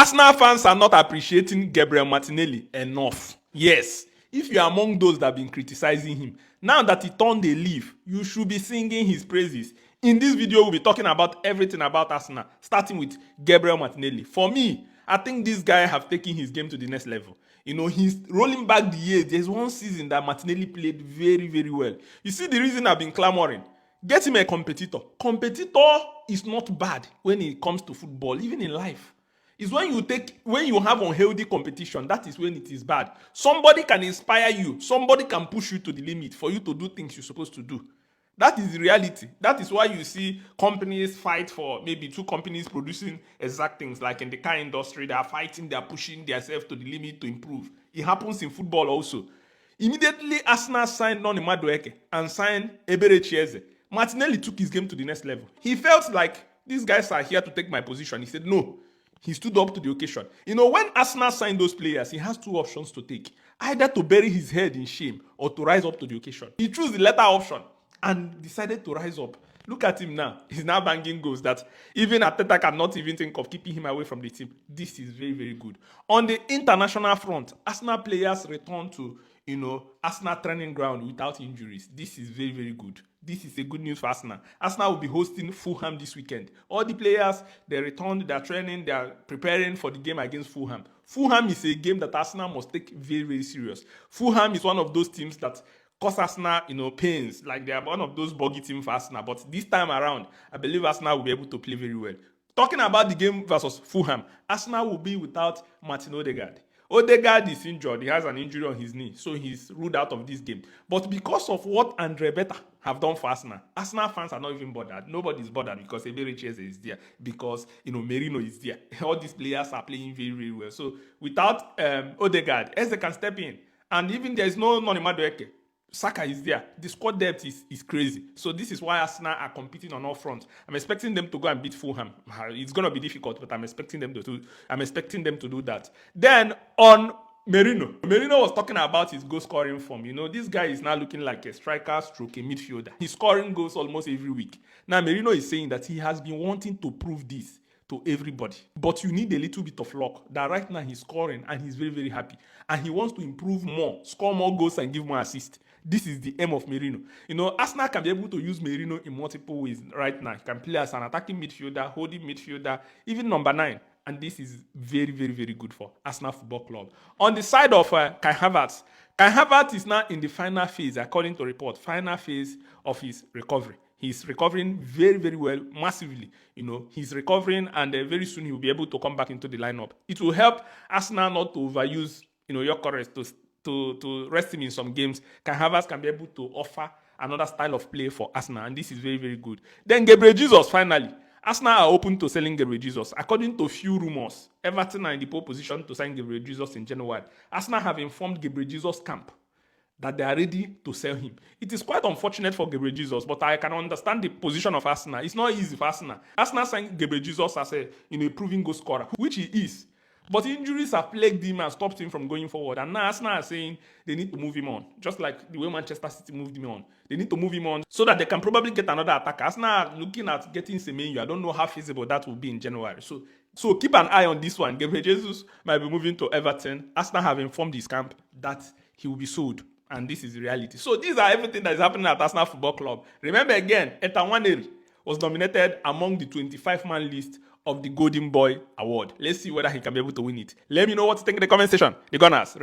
Arsenal fans are not appreciating Gabriel Martinelli enough. Yes, if you are among those that have been criticizing him, now that he turned a leaf, you should be singing his praises. In this video, we'll be talking about everything about Arsenal, starting with Gabriel Martinelli. For me, I think this guy have taken his game to the next level. You know, he's rolling back the years. There's one season that Martinelli played very, very well. You see the reason I've been clamoring? Get him a competitor. Competitor is not bad when it comes to football, even in life. It's when you have unhealthy competition, that is when it is bad. Somebody can inspire you, somebody can push you to the limit for you to do things you're supposed to do. That is the reality. That is why you see companies fight for maybe two companies producing exact things. Like in the car industry, they are fighting, they are pushing themselves to the limit to improve. It happens in football also. Immediately, Arsenal signed Noni Madueke and signed Eberechi Eze. Martinelli took his game to the next level. He felt like, these guys are here to take my position. He said, no. He stood up to the occasion. You know, when Arsenal signed those players, he has two options to take. Either to bury his head in shame or to rise up to the occasion. He chose the latter option and decided to rise up. Look at him now. He's now banging goals that even Arteta cannot even think of keeping him away from the team. This is very, very good. On the international front, Arsenal players return to, Arsenal training ground without injuries. This is very, very good. This is a good news for Arsenal. Arsenal will be hosting Fulham this weekend. All the players, they returned, they are training, they are preparing for the game against Fulham. Fulham is a game that Arsenal must take very, very serious. Fulham is one of those teams that cause Arsenal, pains. Like they are one of those buggy teams for Arsenal. But this time around, I believe Arsenal will be able to play very well. Talking about the game versus Fulham, Arsenal will be without Martin Odegaard. Odegaard is injured. He has an injury on his knee, so he's ruled out of this game. But because of what Andre Beta have done for Arsenal, Arsenal fans are not even bothered. Nobody's bothered because Eberechi Eze is there, because Merino is there. All these players are playing very, very well. So without Odegaard, Eze can step in, and even there is no Noni Madueke. Saka is there. The squad depth is crazy. So this is why Arsenal are competing on all fronts. I'm expecting them to go and beat Fulham. It's going to be difficult, but I'm expecting them to do that. Then on Merino was talking about his goal scoring form. This guy is now looking like a striker stroke, a midfielder. He's scoring goals almost every week. Now Merino is saying that he has been wanting to prove this to everybody. But you need a little bit of luck. That right now he's scoring and he's very, very happy. And he wants to improve more, score more goals and give more assists. This is the aim of Merino. Arsenal can be able to use Merino in multiple ways right now. He can play as an attacking midfielder, holding midfielder, even number 9. And this is very, very, very good for Arsenal Football Club. On the side of Kai Havertz is now in the final phase, according to report, final phase of his recovery. He's recovering very, very well, massively. He's recovering, and very soon he will be able to come back into the lineup. It will help Arsenal not to overuse, Gyökeres to rest him in some games. Kai Havertz can be able to offer another style of play for Arsenal, and this is very, very good. Then Gabriel Jesus, finally. Arsenal are open to selling Gabriel Jesus. According to few rumors, Everton are in the pole position to sign Gabriel Jesus in January. Arsenal have informed Gabriel Jesus camp that they are ready to sell him. It is quite unfortunate for Gabriel Jesus, but I can understand the position of Arsenal. It's not easy for Arsenal. Arsenal signed Gabriel Jesus as a proven goal scorer, which he is. But injuries have plagued him and stopped him from going forward. And now Arsenal are saying they need to move him on. Just like the way Manchester City moved him on. They need to move him on so that they can probably get another attacker. Arsenal are looking at getting Semenyo. I don't know how feasible that will be in January. So keep an eye on this one. Gabriel Jesus might be moving to Everton. Arsenal have informed his camp that he will be sold. And this is the reality. So these are everything that is happening at Arsenal Football Club. Remember again, Ethan Nwaneri was nominated among the 25-man list of the Golden Boy Award. Let's see whether he can be able to win it. Let me know what you think in the comment section. The Gunners.